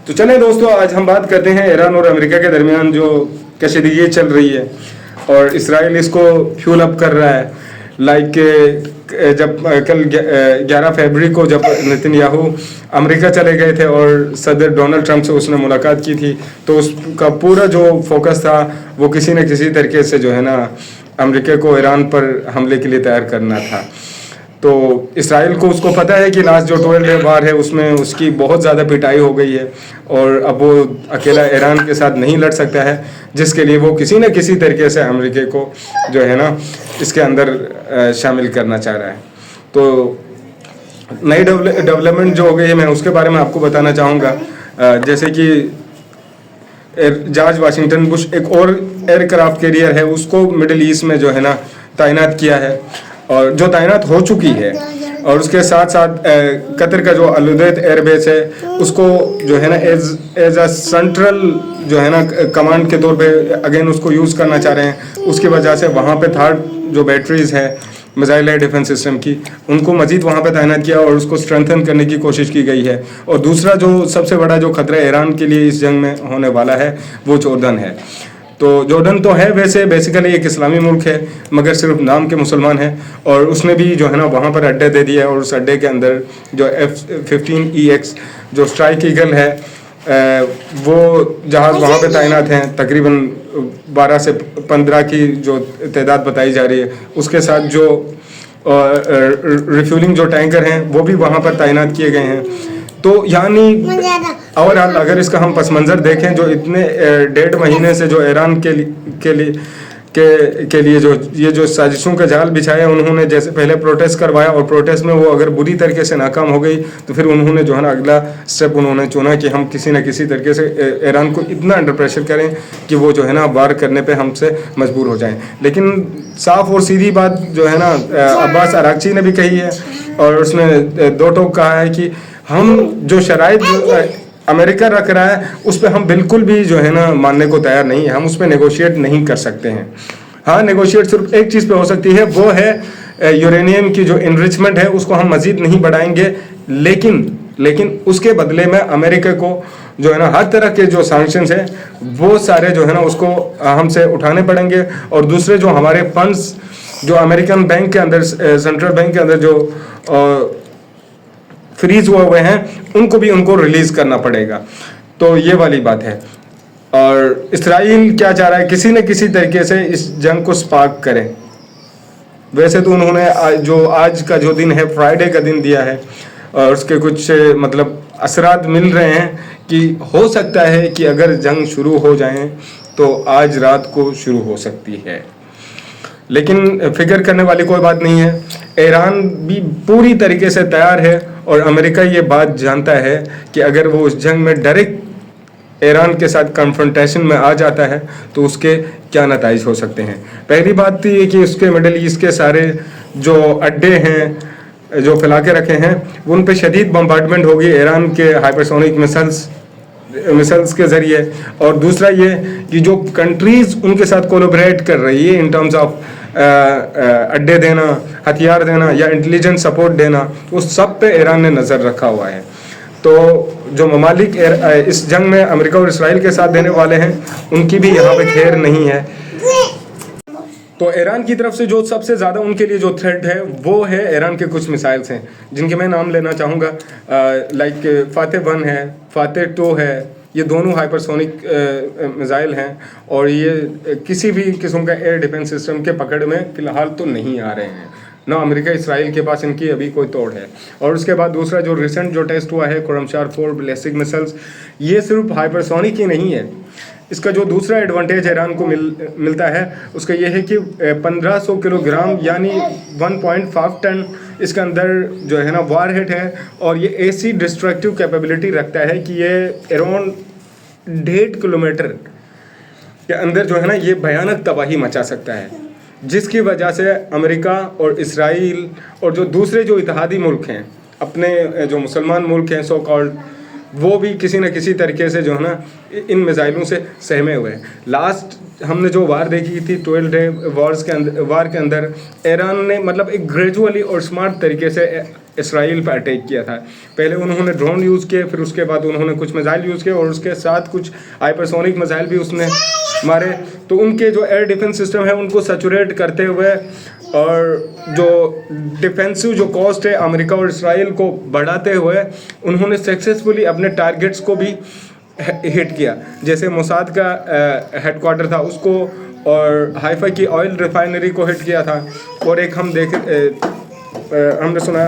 تو چلیں دوستو، آج ہم بات کرتے ہیں ایران اور امریکہ کے درمیان جو کشیدگی چل رہی ہے اور اسرائیل اس کو فیول اپ کر رہا ہے. لائک جب کل 11 فروری کو جب نتن یاہو امریکہ چلے گئے تھے اور صدر ڈونلڈ ٹرمپ سے اس نے ملاقات کی تھی، تو اس کا پورا جو فوکس تھا وہ کسی نہ کسی طریقے سے جو ہے نا امریکہ کو ایران پر حملے کے لیے تیار کرنا تھا. تو اسرائیل کو اس کو پتہ ہے کہ لاسٹ جو 12 ڈے وار ہے اس میں اس کی بہت زیادہ پٹائی ہو گئی ہے اور اب وہ اکیلا ایران کے ساتھ نہیں لڑ سکتا ہے، جس کے لیے وہ کسی نہ کسی طریقے سے امریکہ کو جو ہے نا اس کے اندر شامل کرنا چاہ رہا ہے. تو نئی ڈیولپمنٹ جو ہو گئی ہے میں اس کے بارے میں آپ کو بتانا چاہوں گا. جیسے کہ جارج واشنگٹن بش ایک اور ایئر کرافٹ کیریئر ہے، اس کو مڈل ایسٹ میں جو ہے نا تعینات کیا ہے اور جو تعینات ہو چکی ہے، اور اس کے ساتھ ساتھ قطر کا جو الودیت ایئر بیس ہے اس کو جو ہے نا ایز اے سینٹرل جو ہے نا کمانڈ کے طور پہ اگین اس کو یوز کرنا چاہ رہے ہیں. اس کی وجہ سے وہاں پہ تھرڈ جو بیٹریز ہے میزائل ایئر ڈیفنس سسٹم کی، ان کو مزید وہاں پہ تعینات کیا اور اس کو اسٹرینتھن کرنے کی کوشش کی گئی ہے. اور دوسرا جو سب سے بڑا جو خطرہ ایران کے لیے اس جنگ میں ہونے والا ہے وہ جورڈن ہے. تو جورڈن تو ہے ویسے بیسیکلی ایک اسلامی ملک ہے، مگر صرف نام کے مسلمان ہیں، اور اس نے بھی جو ہے نا وہاں پر اڈے دے دیا ہے. اور اس اڈے کے اندر جو F-15EX جو اسٹرائک ایگل ہے وہ جہاز وہاں پہ تعینات ہیں. تقریباً 12 سے 15 کی جو تعداد بتائی جا رہی ہے. اس کے ساتھ جو ریفیولنگ جو ٹینکر ہیں وہ بھی وہاں پر تعینات کیے گئے ہیں. تو یعنی اور اگر اس کا ہم پس منظر دیکھیں، جو اتنے 1.5 مہینے سے جو ایران کے لیے جو سازشوں کا جال بچھایا انہوں نے، جیسے پہلے پروٹیسٹ کروایا اور پروٹیسٹ میں وہ اگر بری طریقے سے ناکام ہو گئی تو پھر انہوں نے جو ہے نا اگلا سٹیپ انہوں نے چنا کہ ہم کسی نہ کسی طریقے سے ایران کو اتنا انڈر پریشر کریں کہ وہ جو ہے نا وار کرنے پہ ہم سے مجبور ہو جائیں. لیکن صاف اور سیدھی بات جو ہے نا عباس اراغچی نے بھی کہی ہے، اور اس نے 2 ٹوک کہا ہے کہ ہم جو شرائط امریکہ رکھ رہا ہے اس پہ ہم بالکل بھی جو ہے نا ماننے کو تیار نہیں ہے. ہم اس پہ نیگوشیٹ نہیں کر سکتے ہیں. ہاں، نیگوشیٹ صرف ایک چیز پہ ہو سکتی ہے، وہ ہے یورینیم کی جو انریچمنٹ ہے اس کو ہم مزید نہیں بڑھائیں گے، لیکن اس کے بدلے میں امریکہ کو جو ہے نا ہر طرح کے جو سینکشنز ہیں وہ سارے جو ہے نا اس کو ہم سے اٹھانے پڑیں گے. اور دوسرے جو ہمارے فنڈز جو امریکن بینک کے اندر، سینٹرل بینک کے اندر جو فریز ہوئے ہیں ان کو ریلیز کرنا پڑے گا. تو یہ والی بات ہے. اور اسرائیل کیا چاہ رہا ہے؟ کسی نہ کسی طریقے سے اس جنگ کو سپارک کرے. ویسے تو انہوں نے جو آج کا جو دن ہے فرائیڈے کا دن دیا ہے، اور اس کے کچھ مطلب اثرات مل رہے ہیں کہ ہو سکتا ہے کہ اگر جنگ شروع ہو جائیں تو آج رات کو شروع ہو سکتی ہے. لیکن فکر کرنے والی کوئی بات نہیں ہے. ایران بھی پوری طریقے سے تیار ہے، اور امریکہ یہ بات جانتا ہے کہ اگر وہ اس جنگ میں ڈائریکٹ ایران کے ساتھ کنفرنٹیشن میں آ جاتا ہے تو اس کے کیا نتائج ہو سکتے ہیں. پہلی بات تو یہ کہ اس کے مڈل ایسٹ کے سارے جو اڈے ہیں جو پھیلا کے رکھے ہیں ان پہ شدید بمبارڈمنٹ ہوگی ایران کے ہائپرسونک مسلس کے ذریعے. اور دوسرا یہ کہ جو کنٹریز ان کے ساتھ کولابریٹ کر رہی ہے ان ٹرمز آف اڈے دینا، ہتھیار دینا یا انٹیلیجنس سپورٹ دینا، اس سب پہ ایران نے نظر رکھا ہوا ہے. تو جو ممالک اس جنگ میں امریکہ اور اسرائیل کے ساتھ دینے والے ہیں ان کی بھی یہاں پہ خیر نہیں ہے. تو ایران کی طرف سے جو سب سے زیادہ ان کے لیے جو تھریٹ ہے وہ ہے ایران کے کچھ میسائلز ہیں جن کے میں نام لینا چاہوں گا. لائک فاتح 1 ہے، فاتح 2 ہے. یہ دونوں ہائپرسونک میزائل ہیں اور یہ کسی بھی قسم کا ایئر ڈیفنس سسٹم کے پکڑ میں فی الحال تو نہیں آ رہے ہیں. نہ امریکہ اسرائیل کے پاس ان کی ابھی کوئی توڑ ہے. اور اس کے بعد دوسرا جو ریسنٹ جو ٹیسٹ ہوا ہے خرمشار 4 بیلسٹک مسلس، یہ صرف ہائپرسونک ہی نہیں ہے. اس کا جو دوسرا ایڈوانٹیج ایران کو ملتا ہے اس کا یہ ہے کہ 1500 کلو گرام یعنی 1.5 ٹن اس کے اندر جو ہے نا وار ہیڈ ہے، اور یہ ایسی ڈسٹرکٹیو کیپیبلٹی رکھتا ہے کہ یہ اراؤنڈ 1.5 کلومیٹر کے اندر جو ہے نا یہ بھیانک تباہی مچا سکتا ہے. جس کی وجہ سے امریکہ اور اسرائیل اور جو دوسرے جو اتحادی ملک ہیں، اپنے جو مسلمان ملک ہیں سو کالڈ، وہ بھی کسی نہ کسی طریقے سے جو ہے نا ان میزائلوں سے سہمے ہوئے ہیں. لاسٹ ہم نے جو وار دیکھی تھی 12 ڈے وار کے اندر ایران نے مطلب ایک گریجولی اور اسمارٹ طریقے سے اسرائیل پہ اٹیک کیا تھا. پہلے انہوں نے ڈرون یوز کیے, پھر اس کے بعد انہوں نے کچھ میزائل یوز کیے, اور اس کے ساتھ کچھ ہائپرسونک میزائل بھی اس نے مارے. تو ان کے جو ایئر ڈیفنس سسٹم ہے ان کو سیچوریٹ کرتے ہوئے اور جو ڈیفینسو جو کاسٹ ہے امریکہ اور اسرائیل کو بڑھاتے ہوئے انہوں نے سکسیزفلی اپنے ٹارگیٹس کو بھی ہٹ کیا. جیسے موساد کا ہیڈ کوارٹر تھا اس کو, اور حیفا کی آئل ریفائنری کو ہٹ کیا تھا. اور ایک ہم نے سنا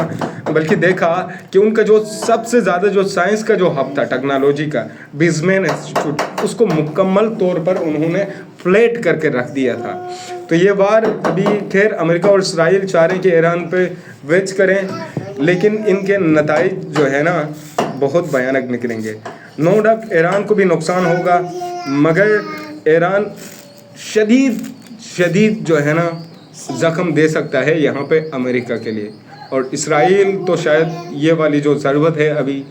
بلکہ دیکھا کہ ان کا جو سب سے زیادہ جو سائنس کا جو ہب تھا ٹیکنالوجی کا, بیزمین انسٹیٹیوٹ, اس کو مکمل طور پر انہوں نے فلیٹ کر کے رکھ دیا تھا. تو یہ وار ابھی خیر امریکہ اور اسرائیل چاہ رہے ہیں کہ ایران پہ ویج کریں, لیکن ان کے نتائج جو ہے نا بہت بھیانک نکلیں گے. نو ڈاؤٹ ایران کو بھی نقصان ہوگا, مگر ایران شدید جو ہے نا زخم دے سکتا ہے یہاں پہ امریکہ کے لیے. اور اسرائیل تو شاید یہ والی جو ضرورت ہے ابھی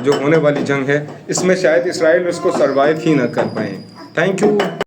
جو ہونے والی جنگ ہے اس میں شاید اسرائیل اس کو سروائیو ہی نہ کر پائیں. Thank you.